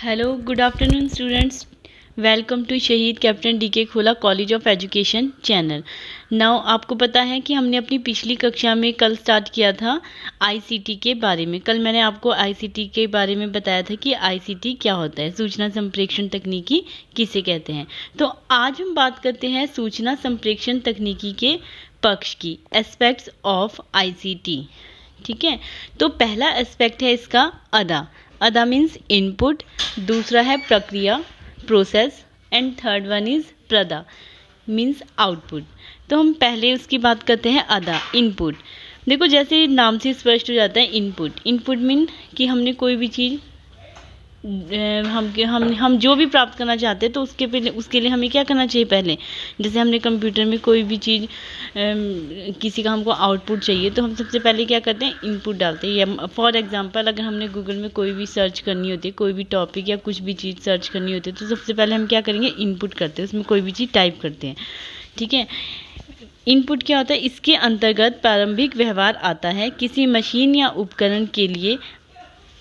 Hello, good afternoon students. Welcome to Shaheed captain DK Khola college of education channel. Now आपको पता है कि हमने अपनी पिछली कक्षा में कल स्टार्ट किया था आईसीटी के बारे में। कल मैंने आपको आईसीटी के बारे में बताया था कि आईसीटी क्या होता है, सूचना संप्रेषण तकनीकी किसे कहते हैं। तो आज हम बात करते हैं सूचना संप्रेषण तकनीकी के पक्ष की, एस्पेक्ट्स ऑफ आईसीटी। ठीक है, तो पहला एस्पेक्ट है इसका अदा। अदा मीन्स इनपुट, दूसरा है प्रक्रिया process, and third one is Prada means output. तो हम पहले उसकी बात करते हैं अदा, इनपुट। देखो, जैसे नाम से स्पष्ट हो जाता है इनपुट। इनपुट मीन कि हमने कोई भी चीज़ हम जो भी प्राप्त करना चाहते हैं तो उसके लिए हमें क्या करना चाहिए पहले। जैसे हमने कंप्यूटर में कोई भी चीज़ किसी का हमको आउटपुट चाहिए तो हम सबसे पहले क्या करते हैं, इनपुट डालते हैं। या फॉर एग्जांपल अगर हमने गूगल में कोई भी सर्च करनी होती है, कोई भी टॉपिक या कुछ भी चीज़ सर्च करनी होती है तो सबसे पहले हम क्या करेंगे, इनपुट करते हैं, उसमें कोई भी चीज़ टाइप करते हैं। ठीक है, इनपुट क्या होता है, इसके अंतर्गत प्रारंभिक व्यवहार आता है। किसी मशीन या उपकरण के लिए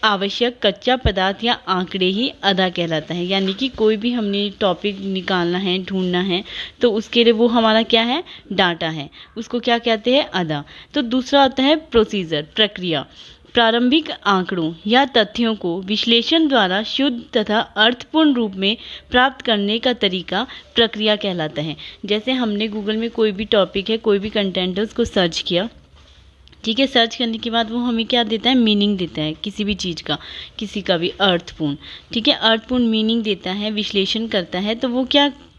आवश्यक कच्चा पदार्थ या आंकड़े ही अदा कहलाता है। यानी कि कोई भी हमने टॉपिक निकालना है, ढूंढना है, तो उसके लिए वो हमारा क्या है, डाटा है, उसको क्या कहते हैं, अदा। तो दूसरा होता है प्रोसीजर, प्रक्रिया। प्रारंभिक आंकड़ों या तथ्यों को विश्लेषण द्वारा शुद्ध तथा अर्थपूर्ण रूप में प्राप्त करने का तरीका प्रक्रिया कहलाता है। जैसे हमने गूगल में कोई भी टॉपिक है, कोई भी कंटेंट है, उसको सर्च किया। ठीक है, सर्च करने के बाद वो हमें क्या देता है, मीनिंग देता है किसी भी चीज़ का, किसी का भी अर्थपूर्ण। ठीक है, अर्थपूर्ण मीनिंग देता है, विश्लेषण करता है, तो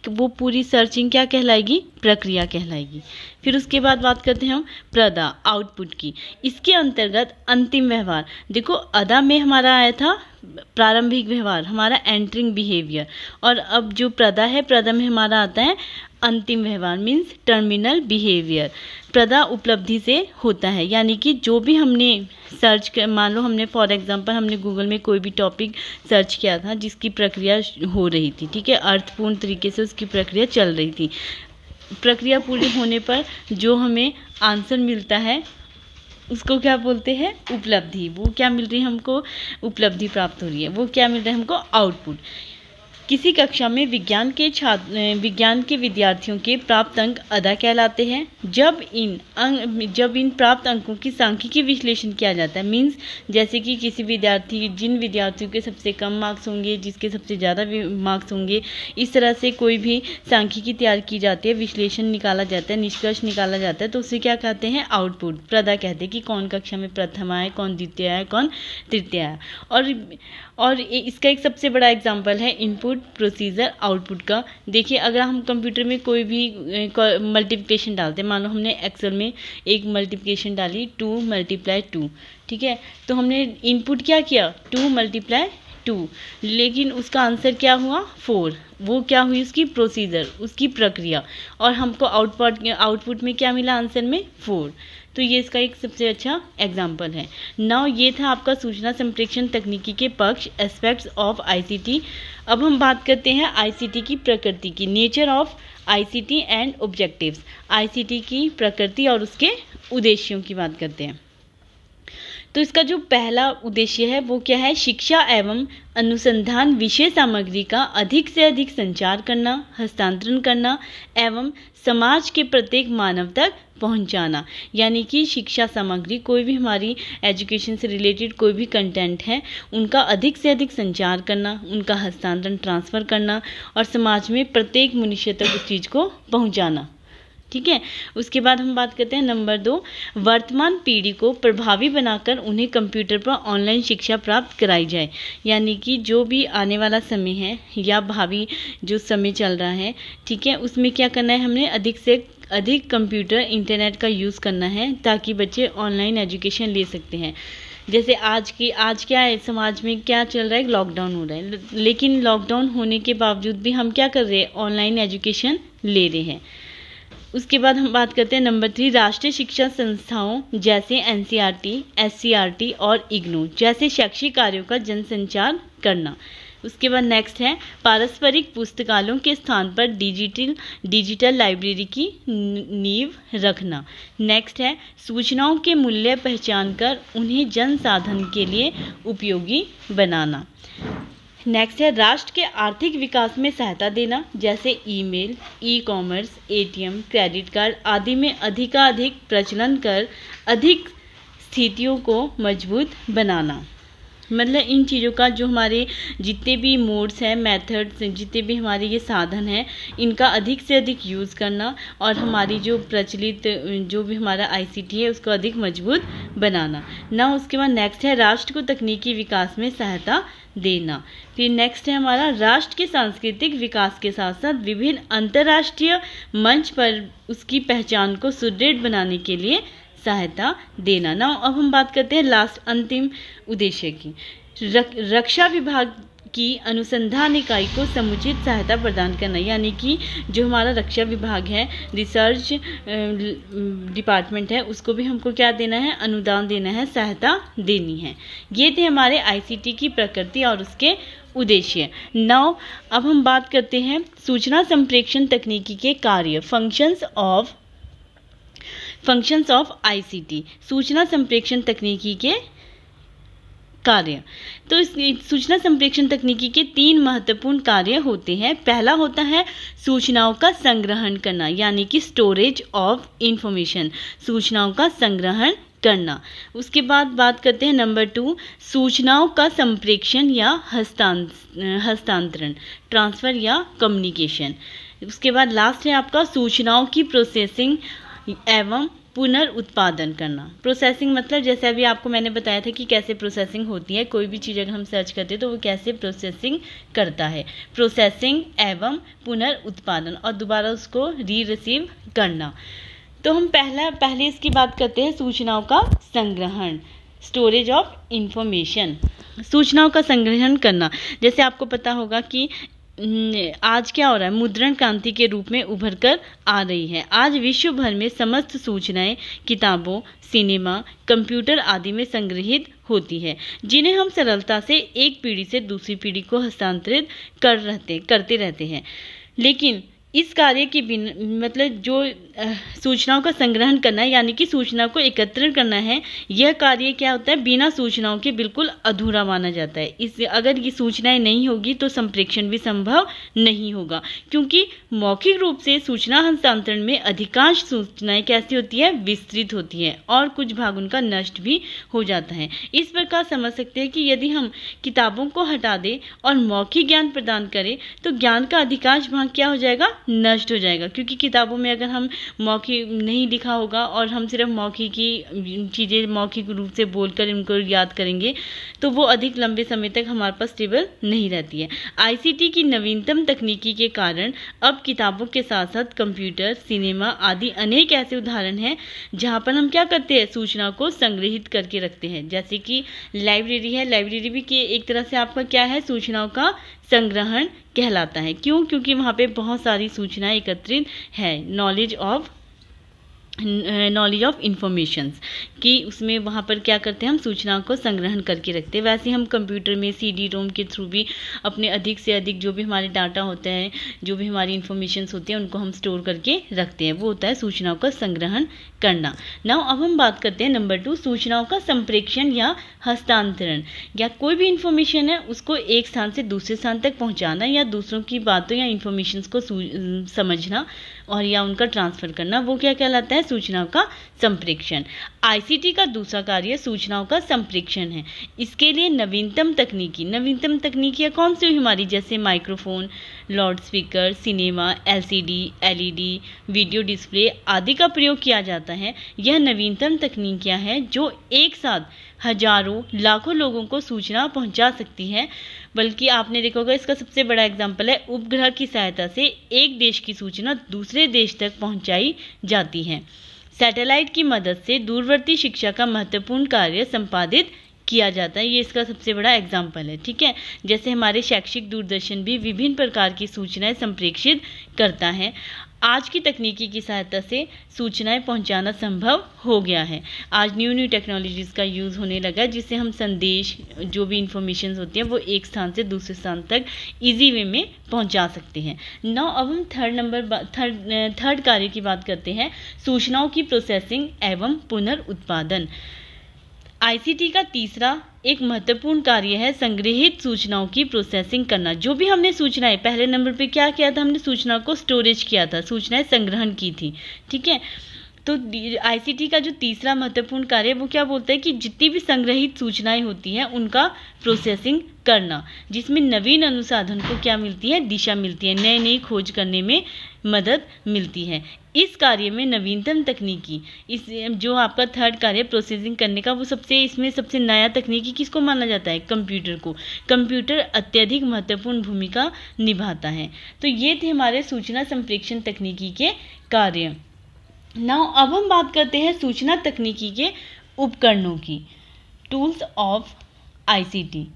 वो पूरी सर्चिंग क्या कहलाएगी, प्रक्रिया कहलाएगी। फिर उसके बाद बात करते हैं हम प्रदा, आउटपुट की। इसके अंतर्गत अंतिम व्यवहार। देखो, अदा में हमारा आया था प्रारंभिक व्यवहार, हमारा एंटरिंग बिहेवियर, और अब जो प्रदा है, प्रदा में हमारा आता है अंतिम व्यवहार मीन्स टर्मिनल बिहेवियर। प्रदा उपलब्धि से होता है, यानी कि जो भी हमने सर्च कर, मान लो हमने फॉर एग्जांपल हमने गूगल में कोई भी टॉपिक सर्च किया था जिसकी प्रक्रिया हो रही थी। ठीक है, अर्थपूर्ण तरीके से उसकी प्रक्रिया चल रही थी। प्रक्रिया पूरी होने पर जो हमें आंसर मिलता है उसको क्या बोलते हैं, उपलब्धि। वो क्या मिल रही है हमको, उपलब्धि प्राप्त हो रही है, वो क्या मिल रहा है हमको, आउटपुट। किसी कक्षा में विज्ञान के विद्यार्थियों के प्राप्त अंक अदा कहलाते हैं। जब इन प्राप्त अंकों की सांख्यिकीय विश्लेषण किया जाता है, मीन्स जैसे कि जिन विद्यार्थियों के सबसे कम मार्क्स होंगे, जिसके सबसे ज़्यादा मार्क्स होंगे, इस तरह से कोई भी सांख्यिकी तैयार की जाती है, विश्लेषण निकाला जाता है, निष्कर्ष निकाला जाता है, तो उसे क्या कहते हैं, आउटपुट, प्रदा कहते हैं कि कौन कक्षा में प्रथम आया, कौन द्वितीय आया, कौन तृतीय आया। और इसका एक सबसे बड़ा एग्जाम्पल है इनपुट, प्रोसीजर, आउटपुट का। देखिए, अगर हम कंप्यूटर में कोई भी मल्टीप्लिकेशन डालते हैं, मान लो हमने एक्सेल में एक मल्टीप्लिकेशन डाली 2 × 2। ठीक है, तो हमने इनपुट क्या किया, 2 × 2, लेकिन उसका आंसर क्या हुआ, 4। वो क्या हुई, उसकी प्रोसीजर, उसकी प्रक्रिया, और हमको आउटपुट में क्या मिला, आंसर में 4। तो ये इसका एक सबसे अच्छा एग्जाम्पल है। नाउ ये था आपका सूचना संप्रेषण तकनीकी के पक्ष, एस्पेक्ट्स ऑफ आईसीटी। अब हम बात करते हैं आईसीटी की प्रकृति की, nature of ICT and objectives. ICT की प्रकृति और उसके उद्देश्यों की बात करते हैं। तो इसका जो पहला उद्देश्य है वो क्या है, शिक्षा एवं अनुसंधान विषय सामग्री का अधिक से अधिक संचार करना, हस्तांतरण करना एवं समाज के प्रत्येक मानव तक पहुंचाना। यानी कि शिक्षा सामग्री, कोई भी हमारी एजुकेशन से रिलेटेड कोई भी कंटेंट है, उनका अधिक से अधिक संचार करना, उनका हस्तांतरण, ट्रांसफ़र करना, और समाज में प्रत्येक मनुष्य तक उस चीज़ को पहुंचाना। ठीक है, उसके बाद हम बात करते हैं नंबर 2, वर्तमान पीढ़ी को प्रभावी बनाकर उन्हें कंप्यूटर पर ऑनलाइन शिक्षा प्राप्त कराई जाए। यानी कि जो भी आने वाला समय है या भावी जो समय चल रहा है, ठीक है, उसमें क्या करना है, हमने अधिक से अधिक कंप्यूटर, इंटरनेट का यूज़ करना है ताकि बच्चे ऑनलाइन एजुकेशन ले सकते हैं। जैसे आज क्या है, समाज में क्या चल रहा है, लॉकडाउन हो रहा है, लेकिन लॉकडाउन होने के बावजूद भी हम क्या कर रहे हैं, ऑनलाइन एजुकेशन ले रहे हैं। उसके बाद हम बात करते हैं नंबर 3, राष्ट्रीय शिक्षा संस्थाओं जैसे एनसीईआरटी, एससीईआरटी और इग्नू जैसे शैक्षिक कार्यों का जनसंचार करना। उसके बाद नेक्स्ट है पारस्परिक पुस्तकालयों के स्थान पर डिजिटल लाइब्रेरी की नींव रखना। नेक्स्ट है सूचनाओं के मूल्य पहचान कर उन्हें जन साधन के लिए उपयोगी बनाना। नेक्स्ट है राष्ट्र के आर्थिक विकास में सहायता देना, जैसे email, e commerce, ATM, credit card आदि में अधिकाधिक प्रचलन कर अधिक स्थितियों को मजबूत बनाना। मतलब इन चीज़ों का जो हमारे जितने भी मोड्स हैं, मेथड्स, जितने भी हमारे ये साधन हैं, इनका अधिक से अधिक यूज़ करना और हमारी जो प्रचलित जो भी हमारा आईसीटी है उसको अधिक मजबूत बनाना ना। उसके बाद नेक्स्ट है राष्ट्र को तकनीकी विकास में सहायता देना। फिर नेक्स्ट है हमारा राष्ट्र के सांस्कृतिक विकास के साथ साथ विभिन्न अंतर्राष्ट्रीय मंच पर उसकी पहचान को सुदृढ़ बनाने के लिए सहायता देना ना। अब हम बात करते हैं लास्ट अंतिम उद्देश्य की। रक्षा विभाग की अनुसंधान इकाई को समुचित सहायता प्रदान करना, यानी कि जो हमारा रक्षा विभाग है, रिसर्च डिपार्टमेंट है, उसको भी हमको क्या देना है, अनुदान देना है, सहायता देनी है। ये थे हमारे आईसीटी की प्रकृति और उसके उद्देश्य। नाउ अब हम बात करते हैं सूचना संप्रेषण तकनीकी के कार्य, फंक्शंस ऑफ आईसीटी, सूचना संप्रेषण तकनीकी के कार्य। तो इस सूचना संप्रेषण तकनीकी के 3 महत्वपूर्ण कार्य होते हैं। पहला होता है सूचनाओं का संग्रहण करना, यानी कि स्टोरेज ऑफ इंफॉर्मेशन, सूचनाओं का संग्रहण करना। उसके बाद बात करते हैं नंबर 2, सूचनाओं का संप्रेषण या हस्तांतरण, ट्रांसफर या कम्युनिकेशन। उसके बाद लास्ट है आपका सूचनाओं की प्रोसेसिंग एवं पुनर्उत्पादन करना। प्रोसेसिंग मतलब जैसे अभी आपको मैंने बताया था कि कैसे प्रोसेसिंग होती है, कोई भी चीज़ अगर हम सर्च करते हैं तो वो कैसे प्रोसेसिंग करता है, प्रोसेसिंग एवं पुनर्उत्पादन, और दोबारा उसको रिसीव करना। तो हम पहले इसकी बात करते हैं सूचनाओं का संग्रहण, स्टोरेज ऑफ इंफॉर्मेशन। सूचनाओं का संग्रहण करना, जैसे आपको पता होगा कि आज क्या हो रहा है, मुद्रण क्रांति के रूप में उभर कर आ रही है। आज विश्व भर में समस्त सूचनाएं किताबों, सिनेमा, कंप्यूटर आदि में संग्रहित होती है, जिन्हें हम सरलता से एक पीढ़ी से दूसरी पीढ़ी को हस्तांतरित करते रहते हैं। लेकिन इस कार्य के बिना, मतलब जो सूचनाओं का संग्रहण करना है, यानी कि सूचना को एकत्रित करना है, यह कार्य क्या होता है, बिना सूचनाओं के बिल्कुल अधूरा माना जाता है। इससे अगर ये सूचनाएं नहीं होगी तो संप्रेषण भी संभव नहीं होगा, क्योंकि मौखिक रूप से सूचना हस्तांतरण में अधिकांश सूचनाएं कैसी होती है, विस्तृत होती है, और कुछ भाग उनका नष्ट भी हो जाता है। इस प्रकार समझ सकते हैं कि यदि हम किताबों को हटा दें और मौखिक ज्ञान प्रदान करें तो ज्ञान का अधिकांश भाग क्या हो जाएगा, नष्ट हो जाएगा। क्योंकि किताबों में अगर हम मौखिक नहीं लिखा होगा और हम सिर्फ मौखिक की चीज़ें मौखिक रूप से बोलकर उनको याद करेंगे तो वो अधिक लंबे समय तक हमारे पास स्टेबल नहीं रहती है। आईसीटी की नवीनतम तकनीकी के कारण अब किताबों के साथ साथ कंप्यूटर, सिनेमा आदि अनेक ऐसे उदाहरण हैं जहाँ पर हम क्या करते हैं, सूचना को संग्रहित करके रखते हैं। जैसे कि लाइब्रेरी है, लाइब्रेरी भी कि एक तरह से आपका क्या है, सूचनाओं का संग्रहण कहलाता है। क्यों? क्योंकि वहाँ पे बहुत सारी सूचनाएं एकत्रित है, नॉलेज ऑफ इंफॉर्मेशंस कि उसमें वहाँ पर क्या करते हैं, हम सूचनाओं को संग्रहण करके रखते हैं। वैसे हम कंप्यूटर में सीडी रोम के थ्रू भी अपने अधिक से अधिक जो भी हमारे डाटा होते हैं, जो भी हमारी इंफॉर्मेशंस होती हैं, उनको हम स्टोर करके रखते हैं। वो होता है सूचनाओं का संग्रहण करना। नाउ अब हम बात करते हैं नंबर 2, सूचनाओं का संप्रेषण या हस्तांतरण, या कोई भी इंफॉर्मेशन है उसको एक स्थान से दूसरे स्थान तक पहुँचाना, या दूसरों की बातों या इंफॉर्मेशंस को समझना और या उनका ट्रांसफर करना, वो क्या कहलाता है, सूचनाओं का संप्रेषण। आईसीटी का दूसरा कार्य सूचनाओं का संप्रेषण है। इसके लिए नवीनतम तकनीकियाँ कौन सी हुई हमारी, जैसे microphone, loud speaker, cinema, LCD, LED, video display आदि का प्रयोग किया जाता है। यह नवीनतम तकनीकियाँ हैं जो एक साथ हजारों लाखों लोगों को सूचना पहुंचा सकती है। बल्कि आपने देखा होगा, इसका सबसे बड़ा एग्जाम्पल है उपग्रह की सहायता से एक देश की सूचना दूसरे देश तक पहुंचाई जाती है। सैटेलाइट की मदद से दूरवर्ती शिक्षा का महत्वपूर्ण कार्य संपादित किया जाता है। ये इसका सबसे बड़ा एग्जाम्पल है। ठीक है, जैसे हमारे शैक्षिक दूरदर्शन भी विभिन्न प्रकार की सूचनाएं संप्रेषित करता है। आज की तकनीकी की सहायता से सूचनाएं पहुंचाना संभव हो गया है। आज न्यू टेक्नोलॉजीज़ का यूज़ होने लगा है, जिससे हम संदेश, जो भी इंफॉर्मेशन होती है, वो एक स्थान से दूसरे स्थान तक इजी वे में पहुंचा सकते हैं। नाउ अब हम थर्ड कार्य की बात करते हैं, सूचनाओं की प्रोसेसिंग एवं पुनर्उत्पादन। आईसीटी का तीसरा एक महत्वपूर्ण कार्य है संग्रहित सूचनाओं की प्रोसेसिंग करना। जो भी हमने सूचनाएं, पहले नंबर पे क्या किया था, हमने सूचना को स्टोरेज किया था, सूचनाएं संग्रहण की थी, ठीक है। तो आईसीटी का जो तीसरा महत्वपूर्ण कार्य है वो क्या बोलता है कि जितनी भी संग्रहित सूचनाएं होती हैं उनका प्रोसेसिंग करना, जिसमें नवीन अनुसंधान को क्या मिलती है, दिशा मिलती है, नई नई खोज करने में मदद मिलती है। इस कार्य में नवीनतम तकनीकी, इस जो आपका थर्ड कार्य प्रोसेसिंग करने का, वो इसमें सबसे नया तकनीकी किसको माना जाता है, कंप्यूटर को। कंप्यूटर अत्यधिक महत्वपूर्ण भूमिका निभाता है। तो ये थे हमारे सूचना संप्रेषण तकनीकी के कार्य। नाउ अब हम बात करते हैं सूचना तकनीकी के उपकरणों की, टूल्स ऑफ आईसीटी,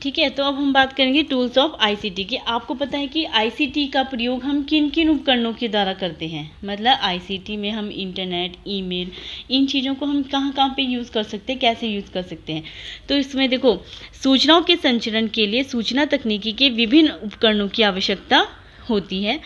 ठीक है। तो अब हम बात करेंगे टूल्स ऑफ आईसीटी की। आपको पता है कि आईसीटी का प्रयोग हम किन किन उपकरणों के द्वारा करते हैं, मतलब आईसीटी में हम इंटरनेट, ईमेल, इन चीज़ों को हम कहाँ कहाँ पे यूज़ कर सकते हैं, कैसे यूज़ कर सकते हैं। तो इसमें देखो, सूचनाओं के संचरण के लिए सूचना तकनीकी के विभिन्न उपकरणों की आवश्यकता होती है।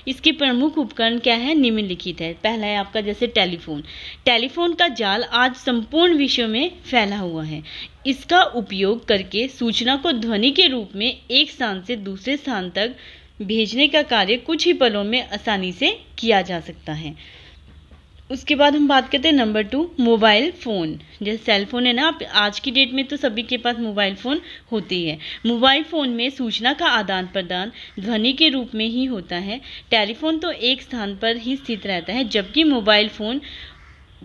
इसके प्रमुख उपकरण क्या है, निम्नलिखित है। पहला है आपका जैसे टेलीफोन। टेलीफोन का जाल आज संपूर्ण विश्व में फैला हुआ है। इसका उपयोग करके सूचना को ध्वनि के रूप में एक स्थान से दूसरे स्थान तक भेजने का कार्य कुछ ही पलों में आसानी से किया जा सकता है। उसके बाद हम बात करते हैं नंबर 2, मोबाइल फ़ोन। जैसे सेल फोन है ना, आज की डेट में तो सभी के पास मोबाइल फ़ोन होती है। मोबाइल फ़ोन में सूचना का आदान प्रदान ध्वनि के रूप में ही होता है। टेलीफोन तो एक स्थान पर ही स्थित रहता है, जबकि मोबाइल फ़ोन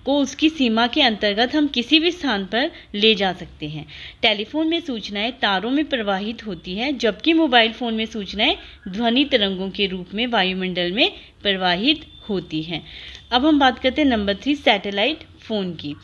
को उसकी सीमा के अंतर्गत हम किसी भी स्थान पर ले जा सकते हैं। टेलीफोन में सूचनाएं तारों में प्रवाहित होती है, जबकि मोबाइल फ़ोन में सूचनाएं ध्वनि तरंगों के रूप में वायुमंडल में प्रवाहित होती हैं। अब हम बात करते हैं नंबर 3, सैटेलाइट फ़ोन की।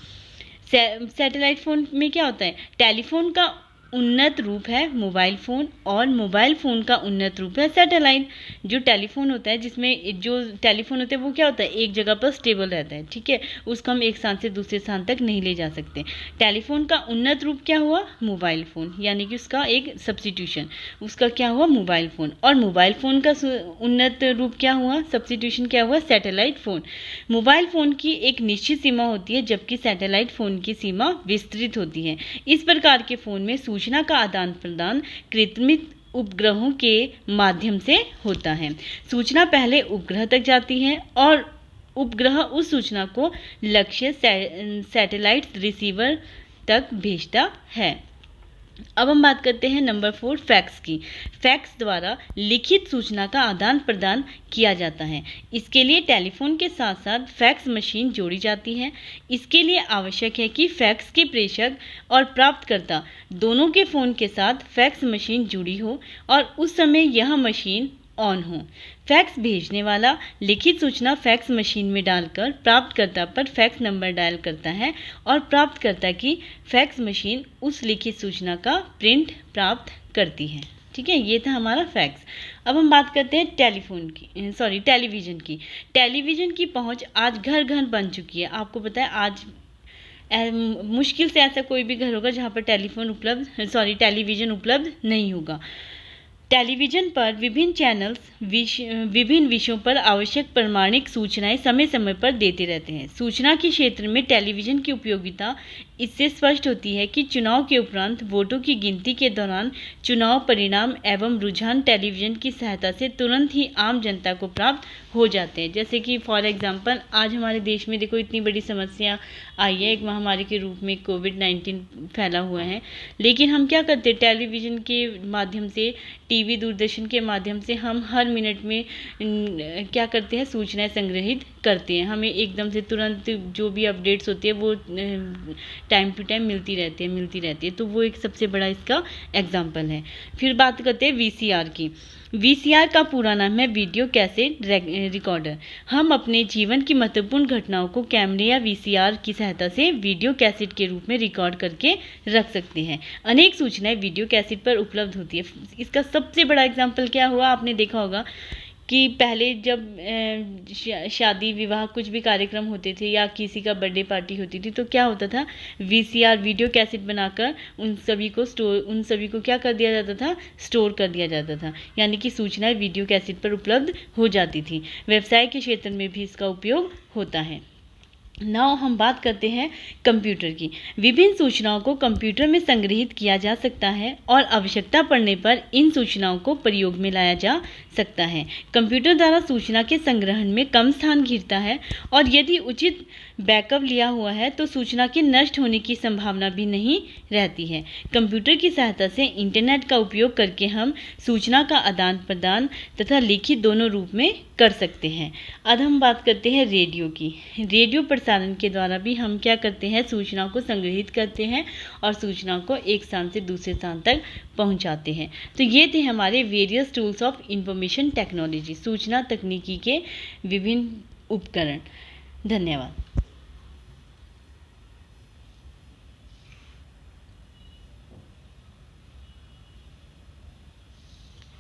सैटेलाइट फ़ोन में क्या होता है, टेलीफोन का उन्नत रूप है मोबाइल फ़ोन, और मोबाइल फ़ोन का उन्नत रूप है सैटेलाइट। जो टेलीफोन होता है, जिसमें जो टेलीफोन होता है वो क्या होता है, एक जगह पर स्टेबल रहता है, ठीक है, उसको हम एक स्थान से दूसरे स्थान तक नहीं ले जा सकते। टेलीफोन का उन्नत रूप क्या हुआ, मोबाइल फ़ोन, यानी कि उसका एक सब्स्टिट्यूशन, उसका क्या हुआ, मोबाइल फ़ोन। और मोबाइल फ़ोन का उन्नत रूप क्या हुआ, सब्स्टिट्यूशन क्या हुआ, सैटेलाइट फ़ोन। मोबाइल फ़ोन की एक निश्चित सीमा होती है, जबकि सैटेलाइट फ़ोन की सीमा विस्तृत होती है। इस प्रकार के फ़ोन में सूचना का आदान प्रदान कृत्रिम उपग्रहों के माध्यम से होता है। सूचना पहले उपग्रह तक जाती है और उपग्रह उस सूचना को लक्ष्य सैटेलाइट रिसीवर तक भेजता है। अब हम बात करते हैं नंबर 4, फैक्स की। फैक्स द्वारा लिखित सूचना का आदान प्रदान किया जाता है। इसके लिए टेलीफोन के साथ साथ फैक्स मशीन जोड़ी जाती है। इसके लिए आवश्यक है कि फैक्स के प्रेषक और प्राप्तकर्ता दोनों के फ़ोन के साथ फैक्स मशीन जुड़ी हो और उस समय यह मशीन ऑन हो। फैक्स भेजने वाला लिखित सूचना फैक्स मशीन में डालकर प्राप्तकर्ता पर फैक्स नंबर डायल करता है और प्राप्तकर्ता की फैक्स मशीन उस लिखित सूचना का प्रिंट प्राप्त करती है, ठीक है। ये था हमारा फैक्स। अब हम बात करते हैं टेलीविज़न की। टेलीविज़न की पहुंच आज घर घर बन चुकी है। आपको पता है आज मुश्किल से ऐसा कोई भी घर होगा जहाँ पर टेलीविज़न उपलब्ध नहीं होगा। टेलीविज़न पर विभिन्न चैनल्स विभिन्न विषयों पर आवश्यक प्रामाणिक सूचनाएं समय समय पर देते रहते हैं। सूचना के क्षेत्र में टेलीविज़न की उपयोगिता इससे स्पष्ट होती है कि चुनाव के उपरांत वोटों की गिनती के दौरान चुनाव परिणाम एवं रुझान टेलीविज़न की सहायता से तुरंत ही आम जनता को प्राप्त हो जाते हैं। जैसे कि फॉर एग्जांपल आज हमारे देश में देखो इतनी बड़ी समस्या आई है, एक महामारी के रूप में कोविड-19 फैला हुआ है, लेकिन हम क्या करते हैं, टेलीविज़न के माध्यम से, टीवी दूरदर्शन के माध्यम से हम हर मिनट में क्या करते हैं, सूचनाएं संग्रहित करते हैं। हमें एकदम से तुरंत जो भी अपडेट्स होती है वो टाइम टू टाइम मिलती रहती है। तो वो एक सबसे बड़ा इसका एग्जाम्पल है। फिर बात करते हैं वीसीआर की। वीसीआर का पूरा नाम है वीडियो कैसेट रिकॉर्डर। हम अपने जीवन की महत्वपूर्ण घटनाओं को कैमरे या वीसीआर की सहायता से वीडियो कैसेट के रूप में रिकॉर्ड करके रख सकते हैं। अनेक सूचनाएं वीडियो कैसेट पर उपलब्ध होती है। इसका सबसे बड़ा एग्जाम्पल क्या हुआ, आपने देखा होगा कि पहले जब शादी विवाह कुछ भी कार्यक्रम होते थे या किसी का बर्थडे पार्टी होती थी तो क्या होता था, वीसीआर वीडियो कैसेट बनाकर उन सभी को क्या कर दिया जाता था, स्टोर कर दिया जाता था। यानी कि सूचनाएं वीडियो कैसेट पर उपलब्ध हो जाती थी। व्यवसाय के क्षेत्र में भी इसका उपयोग होता है। नाउ हम बात करते हैं कंप्यूटर की। विभिन्न सूचनाओं को कंप्यूटर में संग्रहित किया जा सकता है और आवश्यकता पड़ने पर इन सूचनाओं को प्रयोग में लाया जा सकता है। कंप्यूटर द्वारा सूचना के संग्रहण में कम स्थान घिरता है और यदि उचित बैकअप लिया हुआ है तो सूचना के नष्ट होने की संभावना भी नहीं रहती है। कंप्यूटर की सहायता से इंटरनेट का उपयोग करके हम सूचना का आदान प्रदान तथा लिखित दोनों रूप में कर सकते हैं। अब हम बात करते हैं रेडियो की। रेडियो प्रसारण के द्वारा भी हम क्या करते हैं, सूचना को संग्रहित करते हैं और सूचना को एक स्थान से दूसरे स्थान तक पहुंचाते हैं। तो ये थे हमारे various tools of information technology, सूचना तकनीकी के विभिन्न उपकरण। धन्यवाद।